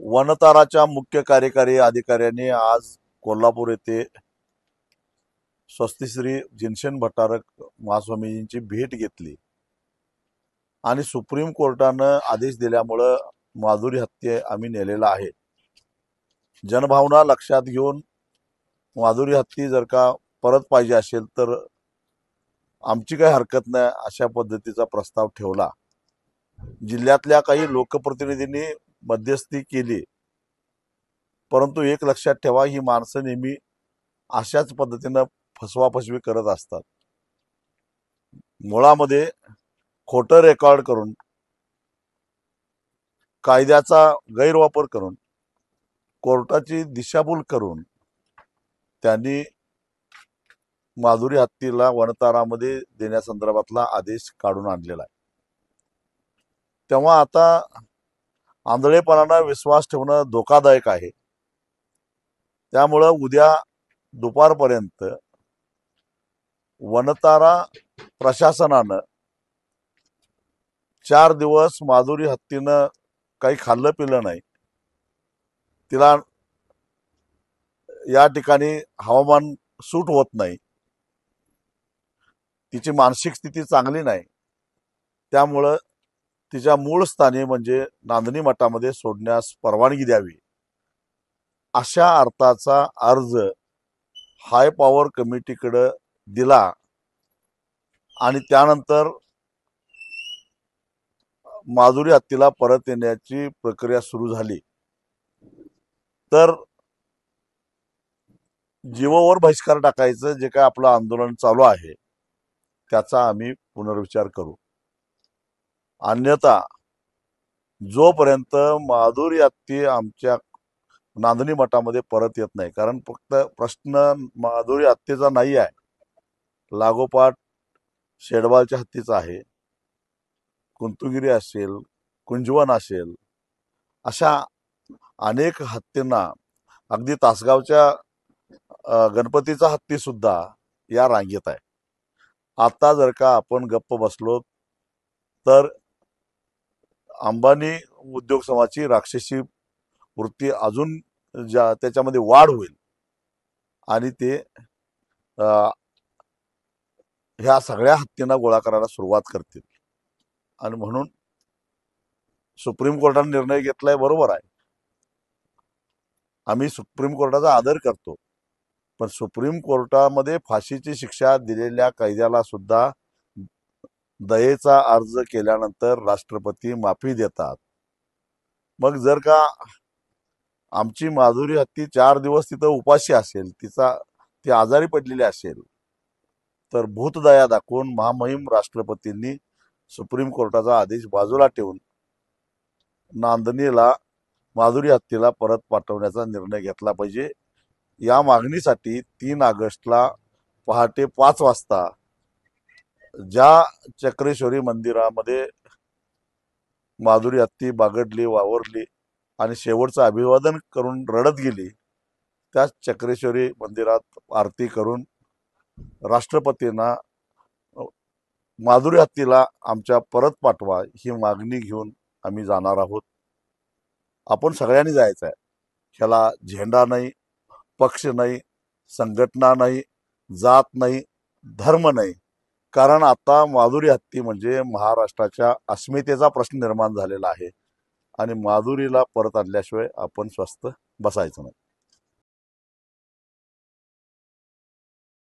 वनताराच्या मुख्य कार्यकारी अधिकाऱ्यांनी आज कोल्हापूर येथे स्वस्तिश्री जिनसेन भट्टारक महास्वामीजींची भेट घेतली आणि सुप्रीम कोर्टानं आदेश दिल्यामुळं माधुरी हत्या आम्ही नेलेला आहे। जनभावना लक्षात घेऊन माधुरी हत्ती जर का परत पाहिजे असेल तर आमची काही हरकत नाही अशा पद्धतीचा प्रस्ताव ठेवला। जिल्ह्यातल्या काही लोकप्रतिनिधींनी मध्यस्थी केली, परंतु एक लक्षात ठेवा, ही माणसं नेहमी अशाच पद्धतीनं फसवाफसवी करत असतात। मुळामध्ये खोटं रेकॉर्ड करून, कायद्याचा गैरवापर करून, कोर्टाची दिशाभूल करून त्यांनी माधुरी हत्तीला वनतारामध्ये देण्यासंदर्भातला आदेश काढून आणलेला आहे। तेव्हा आता आंधळेपणानं विश्वास ठेवणं धोकादायक आहे। त्यामुळं उद्या दुपारपर्यंत वनतारा प्रशासनानं 4 दिवस माधुरी हत्तीनं काही खाल्लं पिलं नाही, तिला या ठिकाणी हवामान सूट होत नाही, तिची मानसिक स्थिती चांगली नाही, त्यामुळं तिच्या मूळ स्थानी म्हणजे नांदणी मठामध्ये सोडण्यास परवानगी द्यावी अशा अर्थाचा अर्ज हाय पॉवर कमिटीकडे दिला आणि त्यानंतर माधुरी हत्तीला परत येण्याची प्रक्रिया सुरू झाली। तर जीवावर बहिष्कार टाकायचं जे काय आपलं आंदोलन चालू आहे त्याचा आम्ही पुनर्विचार करू। अन्यथा जोपर्यंत माधुरी हत्ती आमच्या नांदणी मठामध्ये परत येत नाही, कारण फक्त प्रश्न माधुरी हत्तीचा नाही आहे, लागोपाठ शेडवालच्या हत्तीचा आहे, कुंतुगिरी असेल, कुंजवन असेल, अशा अनेक हत्तींना, अगदी तासगावच्या गणपतीचा हत्ती सुद्धा या रांगेत आहे। आता जर का आपण गप्प बसलो तर अंबानी उद्योग समूहाची राक्षसी वृत्ती अजून त्याच्यामध्ये वाढ होईल आणि ते ह्या सगळ्या हत्तींना गोळा करायला सुरुवात करतील। आणि म्हणून सुप्रीम कोर्टाने निर्णय घेतलाय, बरोबर आहे, आम्ही सुप्रीम कोर्टाचा आदर करतो, पण सुप्रीम कोर्टामध्ये फाशीची शिक्षा दिलेल्या कैद्याला सुद्धा दयेचा अर्ज केल्यानंतर राष्ट्रपती माफी देतात। मग जर का आमची माधुरी हत्ती 4 दिवस तिथं उपाशी असेल, ती आजारी पडलेली असेल, तर भूतदया दाखवून महामहिम राष्ट्रपतींनी सुप्रीम कोर्टाचा आदेश बाजूला ठेवून नांदणीला माधुरी हत्तीला परत पाठवण्याचा निर्णय घेतला पाहिजे। या मागणीसाठी 3 ऑगस्टला पहाटे 5 वाजता ज्या चक्रेश्वरी मंदिरामध्ये माधुरी हत्ती बागडली, वावरली आणि शेवटचं अभिवादन करून रडत गेली, त्या चक्रेश्वरी मंदिरात आरती करून राष्ट्रपतींना माधुरी हत्तीला आमच्या परत पाठवा ही मागणी घेऊन आम्ही जाणार आहोत। आपण सगळ्यांनी जायचं आहे। ह्याला झेंडा नाही, पक्ष नाही, संघटना नाही, जात नाही, धर्म नाही, कारण आता माधुरी हत्ती म्हणजे महाराष्ट्राच्या अस्मितेचा प्रश्न निर्माण झालेला आहे आणि माधुरीला परत आणल्याशिवाय आपण स्वस्थ बसायचं नाही।